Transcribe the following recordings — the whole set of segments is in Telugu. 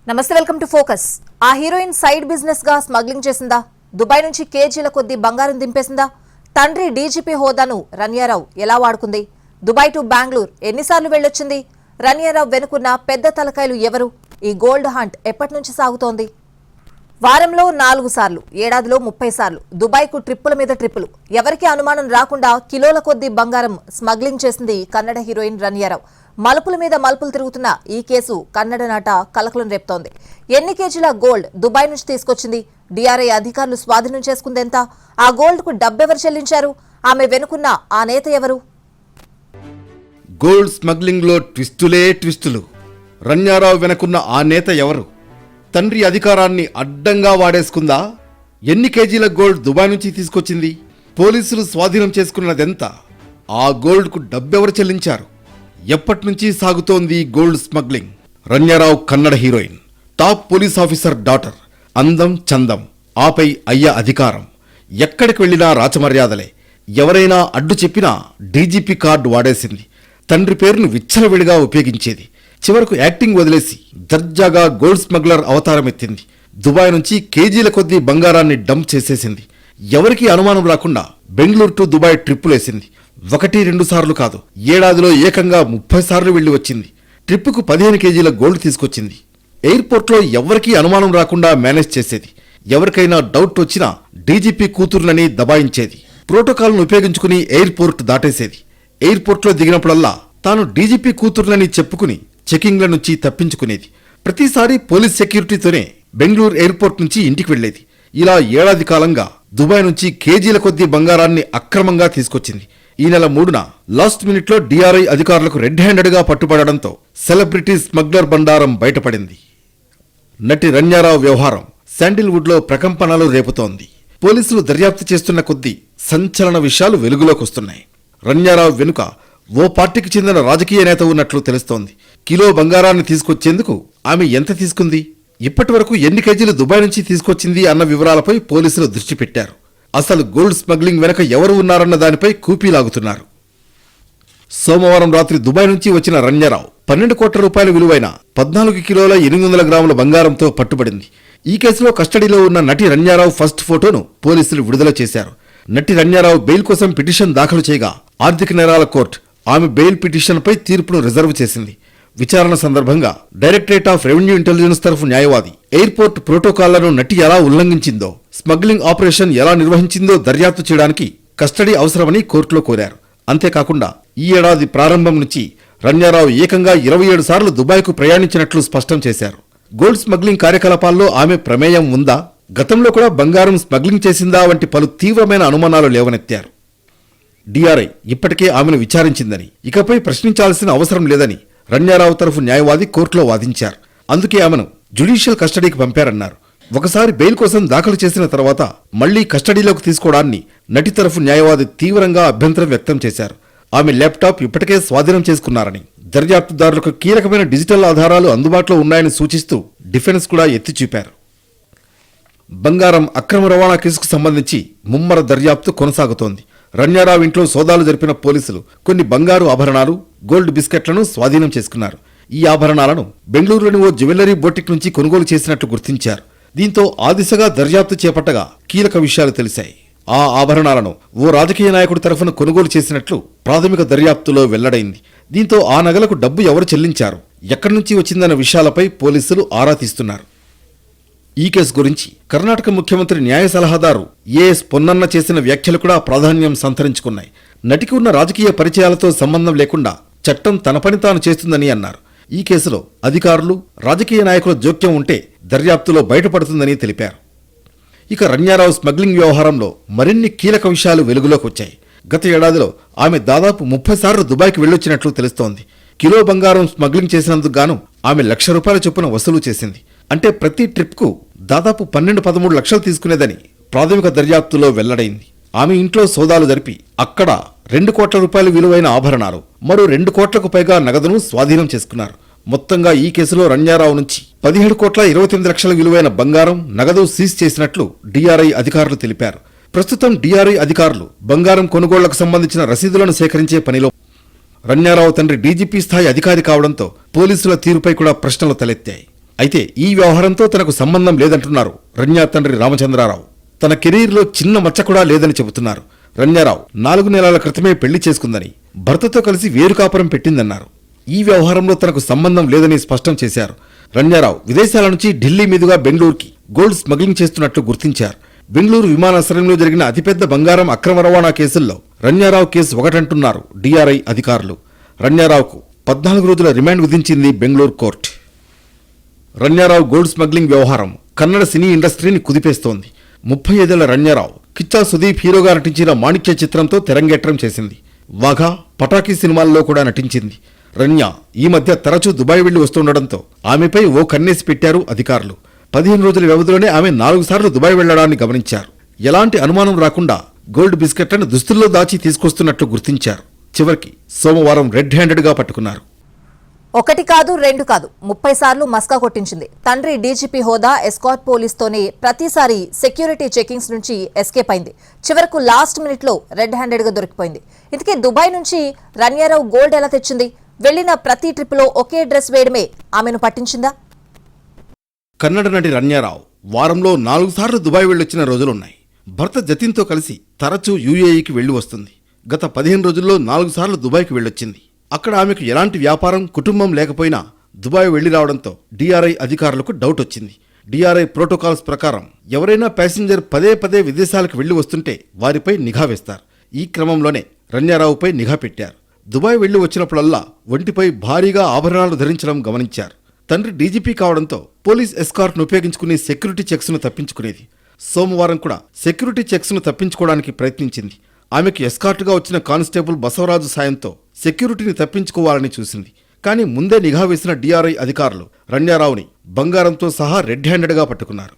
నమస్తే, వెల్కమ్ టు ఫోకస్. ఆ హీరోయిన్ సైడ్ బిజినెస్ గా స్మగ్లింగ్ చేసిందా? దుబాయ్ నుంచి కేజీల కొద్ది బంగారం దింపేసిందా? తండ్రి డీజీపీ హోదాను రన్యారావు ఎలా వాడుకుంది? దుబాయ్ టు బెంగళూరు ఎన్నిసార్లు వెళ్ళొచ్చింది? రన్యారావు వెనుకున్న పెద్ద తలకాయలు ఎవరు? ఈ గోల్డ్ హంట్ ఎప్పటి నుంచి సాగుతోంది? వారంలో 4 సార్లు, ఏడాదిలో 30 సార్లు దుబాయ్కు ట్రిప్పుల మీద ట్రిప్పులు. ఎవరికి అనుమానం రాకుండా కిలోల కొద్ది బంగారం స్మగ్లింగ్ చేసింది కన్నడ హీరోయిన్ రన్యారావు. మలుపుల మీద మలుపులు తిరుగుతున్న ఈ కేసు కన్నడ నాట కలకలం రేపుతోంది. ఎన్ని కేజీల గోల్డ్ దుబాయ్ నుంచి తీసుకొచ్చింది? డిఆర్ఐ అధికారులు స్వాధీనం చేసుకుందెంత? ఆ గోల్డ్ కు డబ్బెవరు చెల్లించారు? ఆమె వెనుకున్న ఆ నేత ఎవరు? గోల్డ్ స్మగ్లింగ్ లో ట్విస్టులు. రన్యారావు వెనుకున్న ఆ నేత ఎవరు? తండ్రి అధికారాన్ని అడ్డంగా వాడేసుకుందా? ఎన్ని కేజీల గోల్డ్ దుబాయ్ నుంచి తీసుకొచ్చింది? పోలీసులు స్వాధీనం చేసుకున్నదెంత? ఆ గోల్డ్ కు డబ్బెవరు చెల్లించారు? ఎప్పటి నుంచి సాగుతోంది gold smuggling? Ranya Rao Kannada heroine, top police officer daughter, అందం చందం, ఆపై అయ్య అధికారం. ఎక్కడికి వెళ్లినా రాచమర్యాదలే. ఎవరైనా అడ్డు చెప్పినా డీజీపీ కార్డు వాడేసింది. తండ్రి పేరును విచ్చలవిడిగా ఉపయోగించేది. చివరకు యాక్టింగ్ వదిలేసి దర్జాగా గోల్డ్ స్మగ్లర్ అవతారం ఎత్తింది. దుబాయ్ నుంచి కేజీల కొద్దీ బంగారాన్ని డంప్ చేసేసింది. ఎవరికీ అనుమానం రాకుండా బెంగళూరు టు దుబాయ్ ట్రిప్పులేసింది. 1-2 సార్లు కాదు, ఏడాదిలో ఏకంగా 30 సార్లు వెళ్లి వచ్చింది. ట్రిప్పుకు 15 కేజీల గోల్డ్ తీసుకొచ్చింది. ఎయిర్పోర్ట్లో ఎవరికీ అనుమానం రాకుండా మేనేజ్ చేసేది. ఎవరికైనా డౌట్ వచ్చినా డీజీపీ కూతురునని దబాయించేది. ప్రోటోకాల్ను ఉపయోగించుకుని ఎయిర్పోర్ట్ దాటేసేది. ఎయిర్పోర్ట్లో దిగినప్పుడల్లా తాను డీజీపీ కూతురునని చెప్పుకుని చెకింగ్ల నుంచి తప్పించుకునేది. ప్రతిసారి పోలీస్ సెక్యూరిటీతోనే బెంగళూరు ఎయిర్పోర్ట్ నుంచి ఇంటికి వెళ్లేది. ఇలా ఏడాది కాలంగా దుబాయ్ నుంచి కేజీల కొద్దీ బంగారాన్ని అక్రమంగా తీసుకొచ్చింది. ఈ నెల 3న లాస్ట్ మినిట్లో డిఆర్ఐ అధికారులకు రెడ్ హ్యాండెడ్ గా పట్టుబడడంతో సెలబ్రిటీ స్మగ్లర్ బండారం బయటపడింది. నటి రన్యారావు వ్యవహారం శాండిల్వుడ్ లో ప్రకంపనలు రేపుతోంది. పోలీసులు దర్యాప్తు చేస్తున్న కొద్దీ సంచలన విషయాలు వెలుగులోకొస్తున్నాయి. రన్యారావు వెనుక ఓ పార్టీకి చెందిన రాజకీయ నేత ఉన్నట్లు తెలుస్తోంది. కిలో బంగారాన్ని తీసుకొచ్చేందుకు ఆమె ఎంత తీసుకుంది? ఇప్పటి వరకు ఎన్ని కేజీలు దుబాయ్ నుంచి తీసుకొచ్చింది అన్న వివరాలపై పోలీసులు దృష్టి పెట్టారు. అసలు గోల్డ్ స్మగ్లింగ్ వెనక ఎవరు ఉన్నారన్న దానిపై కూపీలాగుతున్నారు. సోమవారం రాత్రి దుబాయ్ నుంచి వచ్చిన రన్యారావు 12 కోట్ల రూపాయల విలువైన 14 కిలోల 800 గ్రాముల బంగారంతో పట్టుబడింది. ఈ కేసులో కస్టడీలో ఉన్న నటి రన్యారావు ఫస్ట్ ఫోటోను పోలీసులు విడుదల చేశారు. నటి రన్యారావు బెయిల్ కోసం పిటిషన్ దాఖలు చేయగా ఆర్థిక నేరాల కోర్టు ఆమె బెయిల్ పిటిషన్పై తీర్పును రిజర్వ్ చేసింది. విచారణ సందర్భంగా డైరెక్టరేట్ ఆఫ్ రెవెన్యూ ఇంటెలిజెన్స్ తరఫు న్యాయవాది ఎయిర్పోర్ట్ ప్రోటోకాల్లను నటి ఎలా ఉల్లంఘించిందో, స్మగ్లింగ్ ఆపరేషన్ ఎలా నిర్వహించిందో దర్యాప్తు చేయడానికి కస్టడీ అవసరమని కోర్టులో కోరారు. అంతేకాకుండా ఈ ఏడాది ప్రారంభం నుంచి రన్యారావు ఏకంగా 27 సార్లు దుబాయ్కు ప్రయాణించినట్లు స్పష్టం చేశారు. గోల్డ్ స్మగ్లింగ్ కార్యకలాపాల్లో ఆమె ప్రమేయం ఉందా, గతంలో కూడా బంగారం స్మగ్లింగ్ చేసిందా వంటి పలు తీవ్రమైన అనుమానాలు లేవనెత్తారు. డిఆర్ఐ ఇప్పటికే ఆమెను విచారించిందని, ఇకపై ప్రశ్నించాల్సిన అవసరం లేదని రన్యారావు తరఫు న్యాయవాది కోర్టులో వాదించారు. అందుకే ఆమెను జ్యుడిషియల్ కస్టడీకి పంపారన్నారు. ఒకసారి బెయిల్ కోసం దాఖలు చేసిన తర్వాత మళ్లీ కస్టడీలోకి తీసుకోవడాన్ని నటి తరఫు న్యాయవాది తీవ్రంగా అభ్యంతరం వ్యక్తం చేశారు. ఆమె ల్యాప్టాప్ ఇప్పటికే స్వాధీనం చేసుకున్నారని, దర్యాప్తుదారులకు కీలకమైన డిజిటల్ ఆధారాలు అందుబాటులో ఉన్నాయని సూచిస్తూ డిఫెన్స్ కూడా ఎత్తి చూపారు. బంగారం అక్రమ రవాణా కేసుకు సంబంధించి ముమ్మర దర్యాప్తు కొనసాగుతోంది. రన్యారావు ఇంట్లో సోదాలు జరిపిన పోలీసులు కొన్ని బంగారు ఆభరణాలు, గోల్డ్ బిస్కెట్లను స్వాధీనం చేసుకున్నారు. ఈ ఆభరణాలను బెంగళూరులోని ఓ జ్యువెలరీ బొటిక్ నుంచి కొనుగోలు చేసినట్లు గుర్తించారు. దీంతో ఆ దిశగా దర్యాప్తు చేపట్టగా కీలక విషయాలు తెలిశాయి. ఆ ఆభరణాలను ఓ రాజకీయ నాయకుడి తరఫున కొనుగోలు చేసినట్లు ప్రాథమిక దర్యాప్తులో వెల్లడైంది. దీంతో ఆ నగలకు డబ్బు ఎవరు చెల్లించారు, ఎక్కడి నుంచి వచ్చిందన్న విషయాలపై పోలీసులు ఆరా తీస్తున్నారు. ఈ కేసు గురించి కర్ణాటక ముఖ్యమంత్రి న్యాయ సలహాదారు ఏఎస్ పొన్నన్న చేసిన వ్యాఖ్యలు కూడా ప్రాధాన్యం సంతరించుకున్నాయి. నటికి ఉన్న రాజకీయ పరిచయాలతో సంబంధం లేకుండా చట్టం తన పని తాను చేస్తుందని అన్నారు. ఈ కేసులో అధికారులు, రాజకీయ నాయకుల జోక్యం ఉంటే దర్యాప్తులో బయటపడుతుందని తెలిపారు. ఇక రన్యారావు స్మగ్లింగ్ వ్యవహారంలో మరిన్ని కీలక విషయాలు వెలుగులోకి వచ్చాయి. గత ఏడాదిలో ఆమె దాదాపు 30 సార్లు దుబాయ్కి వెళ్లొచ్చినట్లు తెలుస్తోంది. కిలో బంగారం స్మగ్లింగ్ చేసినందుకు గాను ఆమె ₹1,00,000 చొప్పున వసూలు చేసింది. అంటే ప్రతి ట్రిప్కు దాదాపు 12-13 లక్షలు తీసుకునేదని ప్రాథమిక దర్యాప్తులో వెల్లడైంది. ఆమె ఇంట్లో సోదాలు జరిపి అక్కడ 2 కోట్ల రూపాయల విలువైన ఆభరణాలు, మరో 2 కోట్లకు పైగా నగదును స్వాధీనం చేసుకున్నారు. మొత్తంగా ఈ కేసులో రన్యారావు నుంచి 17,29 లక్షల విలువైన బంగారం, నగదు సీజ్ చేసినట్లు డిఆర్ఐ అధికారులు తెలిపారు. ప్రస్తుతం డిఆర్ఐ అధికారులు బంగారం కొనుగోళ్లకు సంబంధించిన రసీదులను సేకరించే పనిలో. రన్యారావు తండ్రి డీజీపీ స్థాయి అధికారి కావడంతో పోలీసుల తీరుపై కూడా ప్రశ్నలు తలెత్తాయి. అయితే ఈ వ్యవహారంతో తనకు సంబంధం లేదంటున్నారు రమ్య తండ్రి రామచంద్రారావు. తన కెరీర్లో చిన్న మచ్చ కూడా లేదని చెబుతున్నారు. రమ్యారావు 4 నెలల క్రితమే పెళ్లి చేసుకుందని, భర్తతో కలిసి వేరు కాపురం పెట్టిందన్నారు. ఈ వ్యవహారంలో తనకు సంబంధం లేదని స్పష్టం చేశారు. రమ్యారావు విదేశాల నుంచి ఢిల్లీ మీదుగా బెంగళూరుకి గోల్డ్ స్మగ్లింగ్ చేస్తున్నట్లు గుర్తించారు. బెంగళూరు విమానాశ్రయంలో జరిగిన అతిపెద్ద బంగారం అక్రమ రవాణా కేసుల్లో రమ్యారావు కేసు ఒకటంటున్నారు డిఆర్ఐ అధికారులు. రమ్యారావుకు 14 రోజుల రిమాండ్ విధించింది Bengaluru court. Ramya Rao gold smuggling వ్యవహారం కన్నడ సినీ ఇండస్ట్రీని కుదిపేస్తోంది. 35 ఏళ్ల రమ్యారావు కిచ్చా సుదీప్ హీరోగా నటించిన మాణిక్య చిత్రంతో తెరంగేట్రం చేసింది. వాఘా, పటాకీ సినిమాల్లో కూడా నటించింది. రమ్య ఈ మధ్య తరచూ దుబాయ్ వెళ్లి వస్తుండటంతో ఆమెపై ఓ కన్నేసి పెట్టారు అధికారులు. 15 రోజుల వ్యవధిలోనే ఆమె 4 సార్లు దుబాయ్ వెళ్లడాన్ని గమనించారు. ఎలాంటి అనుమానం రాకుండా గోల్డ్ బిస్కెట్లను దుస్తుల్లో దాచి తీసుకొస్తున్నట్లు గుర్తించారు. చివరికి సోమవారం రెడ్ హ్యాండెడ్గా పట్టుకున్నారు. 1 కాదు 2 కాదు 30 సార్లు మస్కా కొట్టించింది. తండ్రి డీజీపీ హోదా ఎస్కాట్ పోలీస్తోనే ప్రతిసారి సెక్యూరిటీ చెకింగ్స్ నుంచి ఎస్కేప్ అయింది. చివరకు లాస్ట్ మినిట్లో రెడ్ హ్యాండెడ్గా దొరికిపోయింది. ఇందుకే దుబాయ్ నుంచి రమ్యారావు గోల్డ్ ఎలా తెచ్చింది? వెళ్లిన ప్రతి ట్రిప్లో ఒకే డ్రెస్ వేయడమే ఆమెను పట్టించిందా? కన్నడ నటి రమ్యారావు వారంలో 4 సార్లు దుబాయ్ వెళ్ళొచ్చిన రోజులున్నాయి. భర్త జతిన్తో కలిసి తరచూ యూఏఈకి వెళ్లి వస్తుంది. గత 15 రోజుల్లో 4 సార్లు దుబాయ్కి వెళ్ళొచ్చింది. అక్కడ ఆమెకు ఎలాంటి వ్యాపారం, కుటుంబం లేకపోయినా దుబాయ్ వెళ్లి రావడంతో డిఆర్ఐ అధికారులకు డౌట్ వచ్చింది. డిఆర్ఐ ప్రోటోకాల్స్ ప్రకారం ఎవరైనా ప్యాసింజర్ పదే పదే విదేశాలకు వెళ్లి వస్తుంటే వారిపై నిఘా వేస్తారు. ఈ క్రమంలోనే రమ్యారావుపై నిఘా పెట్టారు. దుబాయ్ వెళ్లి వచ్చినప్పుడల్లా ఒంటిపై భారీగా ఆభరణాలు ధరించడం గమనించారు. తండ్రి డీజీపీ కావడంతో పోలీస్ ఎస్కార్ట్ను ఉపయోగించుకుని సెక్యూరిటీ చెక్స్ను తప్పించుకునేది. సోమవారం కూడా సెక్యూరిటీ చెక్స్ను తప్పించుకోవడానికి ప్రయత్నించింది. ఆమెకు ఎస్కార్ట్గా వచ్చిన కానిస్టేబుల్ బసవరాజు సాయంతో సెక్యూరిటీని తప్పించుకోవాలని చూసింది. కానీ ముందే నిఘా వేసిన డిఆర్ఐ అధికారులు రమ్యారావుని బంగారంతో సహా రెడ్ హ్యాండెడ్గా పట్టుకున్నారు.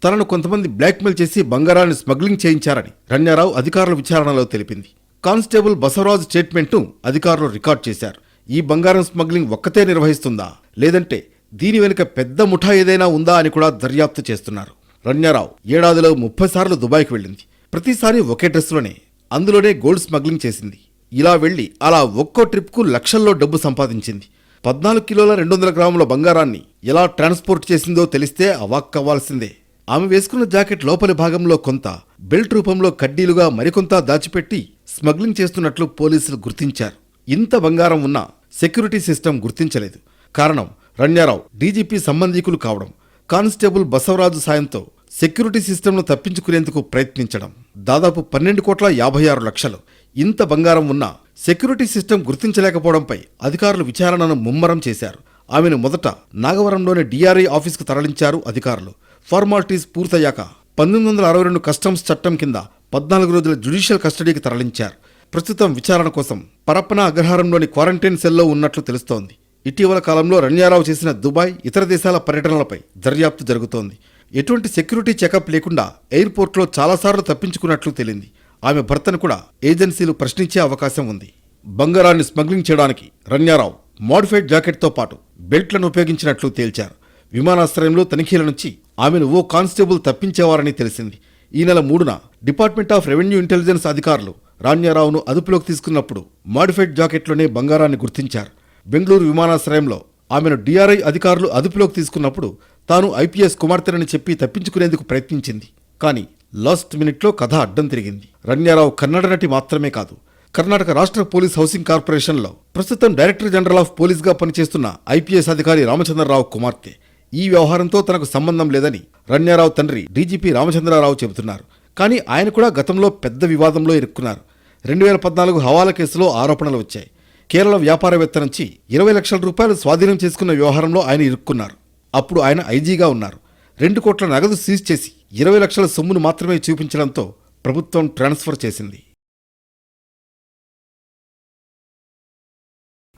తనను కొంతమంది బ్లాక్మెయిల్ చేసి బంగారాన్ని స్మగ్లింగ్ చేయించారని రమ్యారావు అధికారుల విచారణలో తెలిపింది. కానిస్టేబుల్ బసవరాజు స్టేట్మెంట్ను అధికారులు రికార్డ్ చేశారు. ఈ బంగారం స్మగ్లింగ్ ఒక్కతే నిర్వహిస్తుందా, లేదంటే దీని వెనుక పెద్ద ముఠా ఏదైనా ఉందా అని కూడా దర్యాప్తు చేస్తున్నారు. రమ్యారావు ఏడాదిలో 30 సార్లు దుబాయ్కి వెళ్ళింది. ప్రతిసారి ఒకే డ్రెస్లోనే, అందులోనే గోల్డ్ స్మగ్లింగ్ చేసింది. ఇలా వెళ్లి అలా ఒక్కో ట్రిప్కు లక్షల్లో డబ్బు సంపాదించింది. 14 కిలోల 200 గ్రాముల బంగారాన్ని ఎలా ట్రాన్స్పోర్ట్ చేసిందో తెలిస్తే అవాక్కవ్వాల్సిందే. ఆమె వేసుకున్న జాకెట్ లోపలి భాగంలో కొంత, బెల్ట్ రూపంలో కడ్డీలుగా మరికొంత దాచిపెట్టి స్మగ్లింగ్ చేస్తున్నట్లు పోలీసులు గుర్తించారు. ఇంత బంగారం ఉన్నా సెక్యూరిటీ సిస్టమ్ గుర్తించలేదు. కారణం రమ్యారావు డీజీపీ సంబంధీకులు కావడం, కానిస్టేబుల్ బసవరాజు సాయంతో సెక్యూరిటీ సిస్టమ్ను తప్పించుకునేందుకు ప్రయత్నించడం. దాదాపు 12,56,00,000. ఇంత బంగారం ఉన్నా సెక్యూరిటీ సిస్టమ్ గుర్తించలేకపోవడంపై అధికారులు విచారణను ముమ్మరం చేశారు. ఆమెను మొదట నాగవరంలోని డిఆర్ఐ ఆఫీసుకు తరలించారు అధికారులు. ఫార్మాలిటీస్ పూర్తయ్యాక 1962 కస్టమ్స్ చట్టం కింద 14 రోజుల జ్యుడిషియల్ కస్టడీకి తరలించారు. ప్రస్తుతం విచారణ కోసం పరప్పన అగ్రహారంలోని క్వారంటైన్ సెల్లో ఉన్నట్లు తెలుస్తోంది. ఇటీవల కాలంలో రమ్యారావు చేసిన దుబాయ్, ఇతర దేశాల పర్యటనలపై దర్యాప్తు జరుగుతోంది. ఎటువంటి సెక్యూరిటీ చెకప్ లేకుండా ఎయిర్పోర్ట్లో చాలాసార్లు తప్పించుకున్నట్లు తేలింది. ఆమె భర్తను కూడా ఏజెన్సీలు ప్రశ్నించే అవకాశం ఉంది. బంగారాన్ని స్మగ్లింగ్ చేయడానికి రమ్యారావు మోడిఫైడ్ జాకెట్తో పాటు బెల్ట్లను ఉపయోగించినట్లు తేల్చారు. విమానాశ్రయంలో తనిఖీల నుంచి ఆమెను ఓ కానిస్టేబుల్ తప్పించేవారని తెలిసింది. ఈ నెల 3న డిపార్ట్మెంట్ ఆఫ్ రెవెన్యూ ఇంటెలిజెన్స్ అధికారులు రమ్యారావును అదుపులోకి తీసుకున్నప్పుడు మోడిఫైడ్ జాకెట్లోనే బంగారాన్ని గుర్తించారు. బెంగళూరు విమానాశ్రయంలో ఆమెను డిఆర్ఐ అధికారులు అదుపులోకి తీసుకున్నప్పుడు తాను ఐపీఎస్ కుమార్తెనని చెప్పి తప్పించుకునేందుకు ప్రయత్నించింది. కానీ లాస్ట్ మినిట్లో కథ అడ్డం తిరిగింది. రమ్యారావు కన్నడ నటి మాత్రమే కాదు, కర్ణాటక రాష్ట్ర పోలీస్ హౌసింగ్ కార్పొరేషన్లో ప్రస్తుతం డైరెక్టర్ జనరల్ ఆఫ్ పోలీస్గా పనిచేస్తున్న ఐపీఎస్ అధికారి రామచంద్రరావు కుమార్తె. ఈ వ్యవహారంతో తనకు సంబంధం లేదని రమ్యారావు తండ్రి డీజీపీ రామచంద్రరావు చెబుతున్నారు. కానీ ఆయన కూడా గతంలో పెద్ద వివాదంలో ఇరుక్కున్నారు. 2014 హవాలా కేసులో ఆరోపణలు వచ్చాయి. కేరళ వ్యాపారవేత్త నుంచి 20 లక్షల రూపాయలు స్వాధీనం చేసుకున్న వ్యవహారంలో ఆయన ఇరుక్కున్నారు. అప్పుడు ఆయన ఐజీగా ఉన్నారు. 2 కోట్ల నగదు సీజ్ చేసి 20 లక్షల సొమ్మును మాత్రమే చూపించడంతో ప్రభుత్వం ట్రాన్స్ఫర్ చేసింది.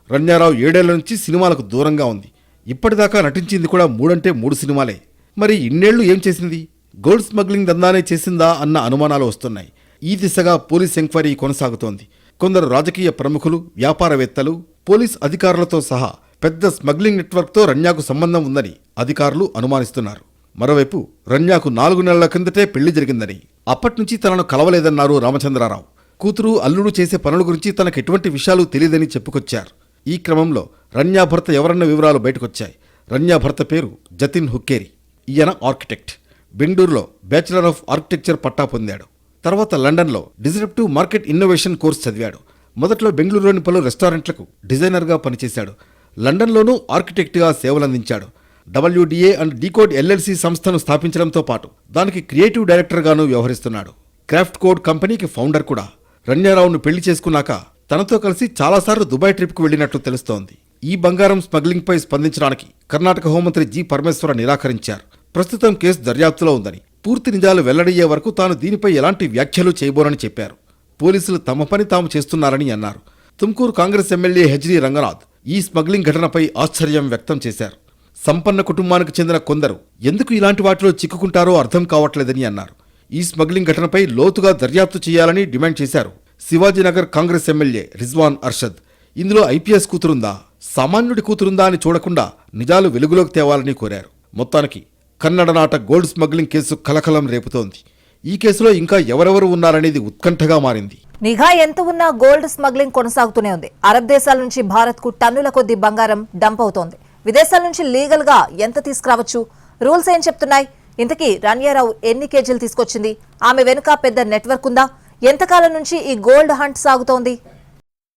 రమ్యారావు 7 ఏళ్ల నుంచి సినిమాలకు దూరంగా ఉంది. ఇప్పటిదాకా నటించింది కూడా 3 సినిమాలే. మరి ఇన్నేళ్లు ఏం చేసింది? గోల్డ్ స్మగ్లింగ్ దందానే చేసిందా అన్న అనుమానాలు వస్తున్నాయి. ఈ దిశగా పోలీస్ ఎంక్వైరీ కొనసాగుతోంది. కొందరు రాజకీయ ప్రముఖులు, వ్యాపారవేత్తలు, పోలీస్ అధికారులతో సహా పెద్ద స్మగ్లింగ్ నెట్వర్క్తో రమ్యాకు సంబంధం ఉందని అధికారులు అనుమానిస్తున్నారు. మరోవైపు రమ్యాకు 4 నెలల కిందటే పెళ్లి జరిగిందని, అప్పట్నుంచి తనను కలవలేదన్నారు రామచంద్రరావు. కూతురు, అల్లుడు చేసే పనుల గురించి తనకు ఎటువంటి విషయాలు తెలియదని చెప్పుకొచ్చారు. ఈ క్రమంలో రన్యా భర్త ఎవరన్న వివరాలు బయటకొచ్చాయి. రన్యా భర్త పేరు జతిన్ హుక్కేరి. ఈయన ఆర్కిటెక్ట్. బెంగళూరులో బ్యాచిలర్ ఆఫ్ ఆర్కిటెక్చర్ పట్టా పొందాడు. తర్వాత లండన్లో డిస్రప్టివ్ మార్కెట్ ఇన్నోవేషన్ కోర్స్ చదివాడు. మొదట్లో బెంగళూరులోని పలు రెస్టారెంట్లకు డిజైనర్గా పనిచేశాడు. లండన్లోనూ ఆర్కిటెక్ట్గా సేవలందించాడు. WDA అండ్ డీకోడ్ LLC సంస్థను స్థాపించడంతో పాటు దానికి క్రియేటివ్ డైరెక్టర్గానూ వ్యవహరిస్తున్నాడు. క్రాఫ్ట్ కోడ్ కంపెనీకి ఫౌండర్ కూడా. రన్యారావును పెళ్లి చేసుకున్నాక తనతో కలిసి చాలాసార్లు దుబాయ్ ట్రిప్కు వెళ్లినట్లు తెలుస్తోంది. ఈ బంగారం స్మగ్లింగ్పై స్పందించడానికి కర్ణాటక హోంమంత్రి జి పరమేశ్వర నిరాకరించారు. ప్రస్తుతం కేసు దర్యాప్తులో ఉందని, పూర్తి నిజాలు వెల్లడయ్యే వరకు తాను దీనిపై ఎలాంటి వ్యాఖ్యలు చేయబోనని చెప్పారు. పోలీసులు తమ పని తాము చేస్తున్నారని అన్నారు. తుమ్కూరు కాంగ్రెస్ ఎమ్మెల్యే హెచ్డి రంగనాథ్ ఈ స్మగ్లింగ్ ఘటనపై ఆశ్చర్యం వ్యక్తం చేశారు. సంపన్న కుటుంబానికి చెందిన కొందరు ఎందుకు ఇలాంటి వాటిలో చిక్కుకుంటారో అర్థం కావట్లేదని అన్నారు. ఈ స్మగ్లింగ్ ఘటనపై లోతుగా దర్యాప్తు చేయాలని డిమాండ్ చేశారు శివాజీనగర్ కాంగ్రెస్ ఎమ్మెల్యే రిజ్వాన్ అర్షద్. ఇందులో IPS కూతురుందా, సామాన్యుడి కూతురుందా అని చూడకుండా నిజాలు వెలుగులోకి తేవాలని కోరారు. మొత్తానికి కన్నడ నాట గోల్డ్ స్మగ్లింగ్ కేసు కలకలం రేపుతోంది. ఈ కేసులో ఇంకా ఎవరెవరు ఉన్నారనేది ఉత్కంఠగా మారింది. నిఘా ఎంత ఉన్నా గోల్డ్ స్మగ్లింగ్ కొనసాగుతూనే ఉంది. అరబ్ దేశాల నుంచి భారత్కు టన్నుల కొద్దీ బంగారం డంప్ అవుతోంది. విదేశాల నుంచి లీగల్ గా ఎంత తీసుకురావచ్చు? రూల్స్ ఏం చెప్తున్నాయి? ఇంతకీ రన్యారావు ఎన్ని కేజీలు తీసుకొచ్చింది? ఆమె వెనుక పెద్ద నెట్వర్క్ ఉందా? ఎంతకాలం నుంచి ఈ గోల్డ్ హంట్ సాగుతోంది?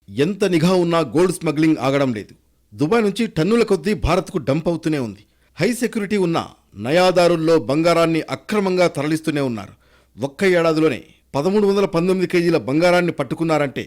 ఎంత నిఘా ఉన్నా గోల్డ్ స్మగ్లింగ్ ఆగడం లేదు. దుబాయ్ నుంచి టన్నుల కొద్దీ భారత్కు డంప్ అవుతూనే ఉంది. హై సెక్యూరిటీ ఉన్న నయాదారుల్లో బంగారాన్ని అక్రమంగా తరలిస్తూనే ఉన్నారు. ఒక్క ఏడాదిలోనే 1319 కేజీల బంగారాన్ని పట్టుకున్నారంటే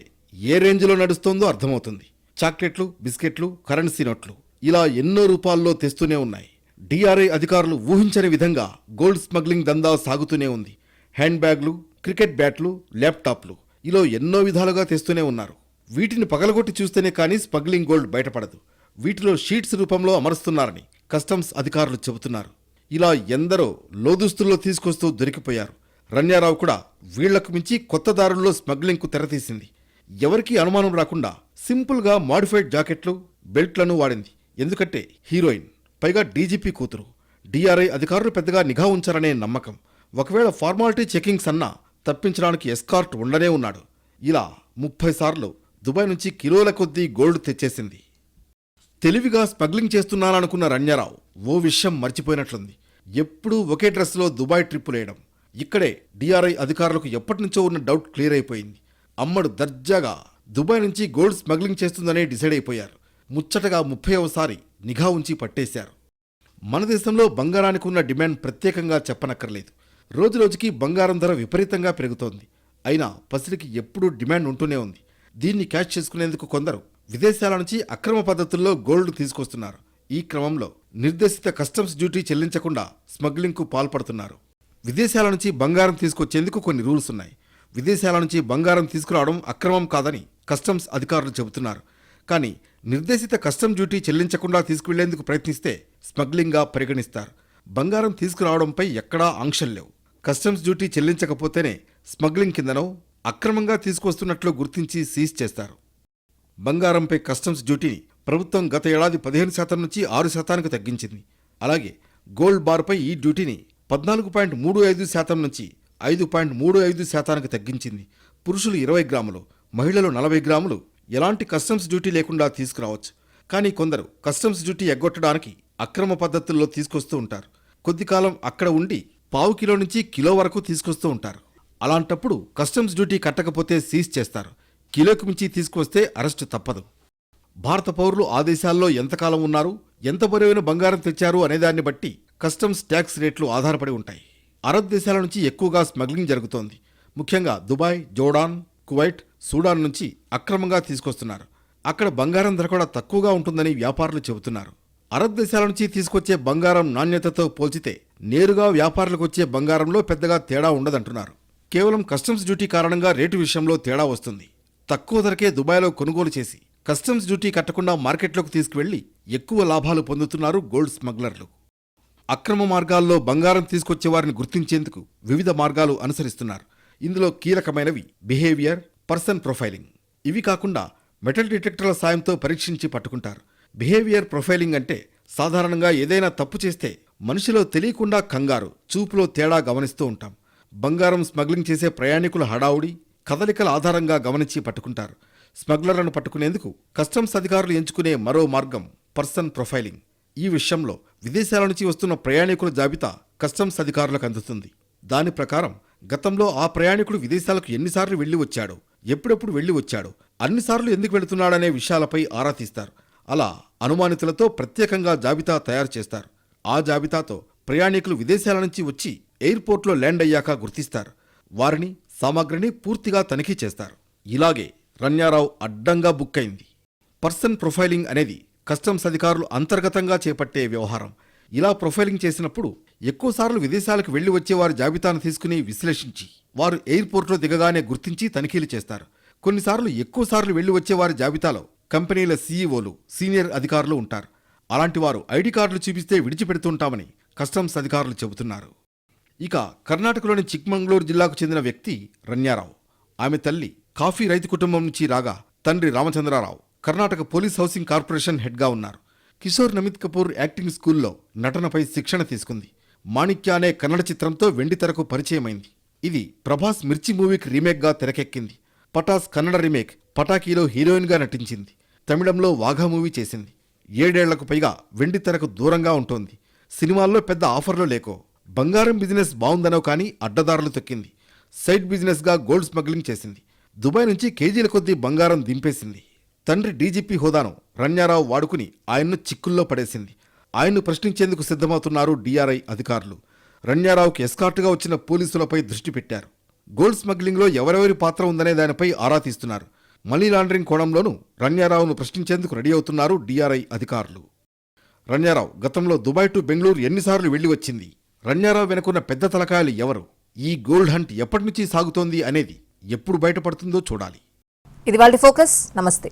ఏ రేంజ్లో నడుస్తోందో అర్థమవుతుంది. చాక్లెట్లు, బిస్కెట్లు, కరెన్సీ నోట్లు ఇలా ఎన్నో రూపాల్లో తెస్తూనే ఉన్నాయి. DRI అధికారులు ఊహించని విధంగా గోల్డ్ స్మగ్లింగ్ దందా సాగుతూనే ఉంది. హ్యాండ్ బ్యాగ్లు, క్రికెట్ బ్యాట్లు, ల్యాప్టాప్లు ఇలా ఎన్నో విధాలుగా తెస్తూనే ఉన్నారు. వీటిని పగలగొట్టి చూస్తేనే కానీ స్మగ్లింగ్ గోల్డ్ బయటపడదు. వీటిలో షీట్స్ రూపంలో అమరుస్తున్నారని కస్టమ్స్ అధికారులు చెబుతున్నారు. ఇలా ఎందరో లోదుస్తుల్లో తీసుకొస్తూ దొరికిపోయారు. రన్యారావు కూడా వీళ్లకు మించి కొత్త దారుల్లో స్మగ్లింగ్కు తెరతీసింది. ఎవరికీ అనుమానం రాకుండా సింపుల్గా మాడిఫైడ్ జాకెట్లు, బెల్ట్లను వాడింది. ఎందుకంటే హీరోయిన్, పైగా DGP కూతురు. DRI అధికారులు పెద్దగా నిఘా ఉంచారనే నమ్మకం. ఒకవేళ ఫార్మాలిటీ చెకింగ్స్ అన్నా తప్పించడానికి ఎస్కార్ట్ ఉండనే ఉన్నాడు. ఇలా 30 సార్లు దుబాయ్ నుంచి కిలోల కొద్దీ గోల్డ్ తెచ్చేసింది. తెలివిగా స్మగ్లింగ్ చేస్తున్నాననుకున్న రన్యారావు ఓ విషయం మర్చిపోయినట్లుంది. ఎప్పుడూ ఒకే డ్రెస్లో దుబాయ్ ట్రిప్పులేయడం. ఇక్కడే DRI అధికారులకు ఎప్పటినుంచో ఉన్న డౌట్ క్లియర్ అయిపోయింది. అమ్మడు దర్జాగా దుబాయ్ నుంచి గోల్డ్ స్మగ్లింగ్ చేస్తుందనే డిసైడ్ అయిపోయారు. ముచ్చటగా 30వసారి నిఘా ఉంచి పట్టేశారు. మన దేశంలో బంగారానికి ఉన్న డిమాండ్ ప్రత్యేకంగా చెప్పనక్కర్లేదు. రోజురోజుకి బంగారం ధర విపరీతంగా పెరుగుతోంది. అయినా పసిడికి ఎప్పుడూ డిమాండ్ ఉంటూనే ఉంది. దీన్ని క్యాష్ చేసుకునేందుకు కొందరు విదేశాల నుంచి అక్రమ పద్ధతుల్లో గోల్డ్ తీసుకొస్తున్నారు. ఈ క్రమంలో నిర్దేశిత కస్టమ్స్ డ్యూటీ చెల్లించకుండా స్మగ్లింగ్కు పాల్పడుతున్నారు. విదేశాల నుంచి బంగారం తీసుకొచ్చేందుకు కొన్ని రూల్స్ ఉన్నాయి. విదేశాల నుంచి బంగారం తీసుకురావడం అక్రమం కాదని కస్టమ్స్ అధికారులు చెబుతున్నారు. కానీ నిర్దేశిత కస్టమ్ డ్యూటీ చెల్లించకుండా తీసుకువెళ్లేందుకు ప్రయత్నిస్తే స్మగ్లింగ్గా పరిగణిస్తారు. బంగారం తీసుకురావడంపై ఎక్కడా ఆంక్షలు లేవు. కస్టమ్స్ డ్యూటీ చెల్లించకపోతేనే స్మగ్లింగ్ కిందనో అక్రమంగా తీసుకొస్తున్నట్లు గుర్తించి సీజ్ చేస్తారు. బంగారంపై కస్టమ్స్ డ్యూటీని ప్రభుత్వం గత ఏడాది 15% నుంచి 6% తగ్గించింది. అలాగే గోల్డ్ బార్పై ఈ డ్యూటీని 14.35% నుంచి 5.35% తగ్గించింది. పురుషులు 20 గ్రాములు, మహిళలు 40 గ్రాములు ఎలాంటి కస్టమ్స్ డ్యూటీ లేకుండా తీసుకురావచ్చు. కానీ కొందరు కస్టమ్స్ డ్యూటీ ఎగ్గొట్టడానికి అక్రమ పద్ధతుల్లో తీసుకొస్తూ ఉంటారు. కొద్ది కాలం అక్కడ ఉండి పావు కిలో నుంచి కిలో వరకు తీసుకొస్తూ ఉంటారు. అలాంటప్పుడు కస్టమ్స్ డ్యూటీ కట్టకపోతే సీజ్ చేస్తారు. కిలోకి మించి తీసుకొస్తే అరెస్టు తప్పదు. భారత పౌరులు ఆ దేశాల్లో ఎంతకాలం ఉన్నారు, ఎంత బరువైన బంగారం తెచ్చారు అనేదాన్ని బట్టి కస్టమ్స్ ట్యాక్స్ రేట్లు ఆధారపడి ఉంటాయి. అరబ్ దేశాల నుంచి ఎక్కువగా స్మగ్లింగ్ జరుగుతోంది. ముఖ్యంగా దుబాయ్, జోర్డాన్, కువైట్, సూడాన్ నుంచి అక్రమంగా తీసుకొస్తున్నారు. అక్కడ బంగారం ధర కూడా తక్కువగా ఉంటుందని వ్యాపారులు చెబుతున్నారు. అరబ్ దేశాల నుంచి తీసుకొచ్చే బంగారం నాణ్యతతో పోల్చితే నేరుగా వ్యాపారులకు వచ్చే బంగారంలో పెద్దగా తేడా ఉండదంటున్నారు. కేవలం కస్టమ్స్ డ్యూటీ కారణంగా రేటు విషయంలో తేడా వస్తుంది. తక్కువ ధరకే దుబాయ్లో కొనుగోలు చేసి కస్టమ్స్ డ్యూటీ కట్టకుండా మార్కెట్లోకి తీసుకువెళ్లి ఎక్కువ లాభాలు పొందుతున్నారు గోల్డ్ స్మగ్లర్లు. అక్రమ మార్గాల్లో బంగారం తీసుకొచ్చే వారిని గుర్తించేందుకు వివిధ మార్గాలు అనుసరిస్తున్నారు. ఇందులో కీలకమైనవి బిహేవియర్, పర్సన్ ప్రొఫైలింగ్. ఇవి కాకుండా మెటల్ డిటెక్టర్ల సాయంతో పరీక్షించి పట్టుకుంటారు. బిహేవియర్ ప్రొఫైలింగ్ అంటే సాధారణంగా ఏదైనా తప్పు చేస్తే మనిషిలో తెలియకుండా కంగారు, చూపులో తేడా గమనిస్తూ ఉంటాం. బంగారం స్మగ్లింగ్ చేసే ప్రయాణికుల హడావుడి, కదలికల ఆధారంగా గమనించి పట్టుకుంటారు. స్మగ్లర్లను పట్టుకునేందుకు కస్టమ్స్ అధికారులు ఎంచుకునే మరో మార్గం పర్సన్ ప్రొఫైలింగ్. ఈ విషయంలో విదేశాల నుంచి వస్తున్న ప్రయాణికుల జాబితా కస్టమ్స్ అధికారులకు అందుతుంది. దాని ప్రకారం గతంలో ఆ ప్రయాణికుడు విదేశాలకు ఎన్నిసార్లు వెళ్లి వచ్చాడో, ఎప్పుడెప్పుడు వెళ్లి వచ్చాడో, అన్నిసార్లు ఎందుకు వెళుతున్నాడనే విషయాలపై ఆరా తీస్తారు. అలా అనుమానితులతో ప్రత్యేకంగా జాబితా తయారు చేస్తారు. ఆ జాబితాతో ప్రయాణికులు విదేశాల నుంచి వచ్చి ఎయిర్పోర్ట్లో ల్యాండ్ అయ్యాక గుర్తిస్తారు. వారిని, సామాగ్రిని పూర్తిగా తనిఖీ చేస్తారు. ఇలాగే రన్యారావు అడ్డంగా బుక్ అయింది. పర్సన్ ప్రొఫైలింగ్ అనేది కస్టమ్స్ అధికారులు అంతర్గతంగా చేపట్టే వ్యవహారం. ఇలా ప్రొఫైలింగ్ చేసినప్పుడు ఎక్కువసార్లు విదేశాలకు వెళ్లి వచ్చే వారి జాబితాను తీసుకుని విశ్లేషించి వారు ఎయిర్పోర్ట్లో దిగగానే గుర్తించి తనిఖీలు చేస్తారు. కొన్నిసార్లు ఎక్కువసార్లు వెళ్లి వచ్చే వారి జాబితాలో కంపెనీల సీఈఓలు, సీనియర్ అధికారులు ఉంటారు. అలాంటి వారు ఐడి కార్డులు చూపిస్తే విడిచిపెడుతుంటామని కస్టమ్స్ అధికారులు చెబుతున్నారు. ఇక కర్ణాటకలోని చిక్మంగళూరు జిల్లాకు చెందిన వ్యక్తి రన్యారావు. ఆమె తల్లి కాఫీ రైతు కుటుంబం నుంచి రాగా తండ్రి Ramachandra Rao Karnataka police housing corporation హెడ్గా ఉన్నారు. కిషోర్ నమిత్ కపూర్ యాక్టింగ్ స్కూల్లో నటనపై శిక్షణ తీసుకుంది. మాణిక్య అనే కన్నడ చిత్రంతో వెండితెరకు పరిచయమైంది. ఇది ప్రభాస్ మిర్చి మూవీకి రీమేక్గా తెరకెక్కింది. పటాస్ కన్నడ రీమేక్ పటాకీలో హీరోయిన్గా నటించింది. తమిళంలో వాఘా మూవీ చేసింది. 7 ఏళ్లకు పైగా వెండితెరకు దూరంగా ఉంటోంది. సినిమాల్లో పెద్ద ఆఫర్లు లేకో, బంగారం బిజినెస్ బావుందనో కానీ అడ్డదారులు తొక్కింది. సైడ్ బిజినెస్గా గోల్డ్ స్మగ్లింగ్ చేసింది. దుబాయ్ నుంచి కేజీల కొద్దీ బంగారం దింపేసింది. తండ్రి డీజీపీ హోదాను రన్యారావు వాడుకుని ఆయన్ను చిక్కుల్లో పడేసింది. ఆయన్ను ప్రశ్నించేందుకు సిద్ధమవుతున్నారు డీఆర్ఐ అధికారులు. రన్యారావుకి ఎస్కార్టుగా వచ్చిన పోలీసులపై దృష్టి పెట్టారు. గోల్డ్ స్మగ్లింగ్లో ఎవరెవరి పాత్ర ఉందనే దానిపై ఆరా తీస్తున్నారు. మనీ లాండరింగ్ కోణంలోనూ రన్యారావును ప్రశ్నించేందుకు రెడీ అవుతున్నారు డీఆర్ఐ అధికారులు. రన్యారావు గతంలో దుబాయ్ టు బెంగళూరు ఎన్నిసార్లు వెళ్లి వచ్చింది? రన్యారావు వెనుకున్న పెద్ద తలకాయలు ఎవరు? ఈ గోల్డ్ హంట్ ఎప్పటి నుంచి సాగుతోంది అనేది ఎప్పుడు బయటపడుతుందో చూడాలి. ఇది వాళ్ళ ఫోకస్. నమస్తే.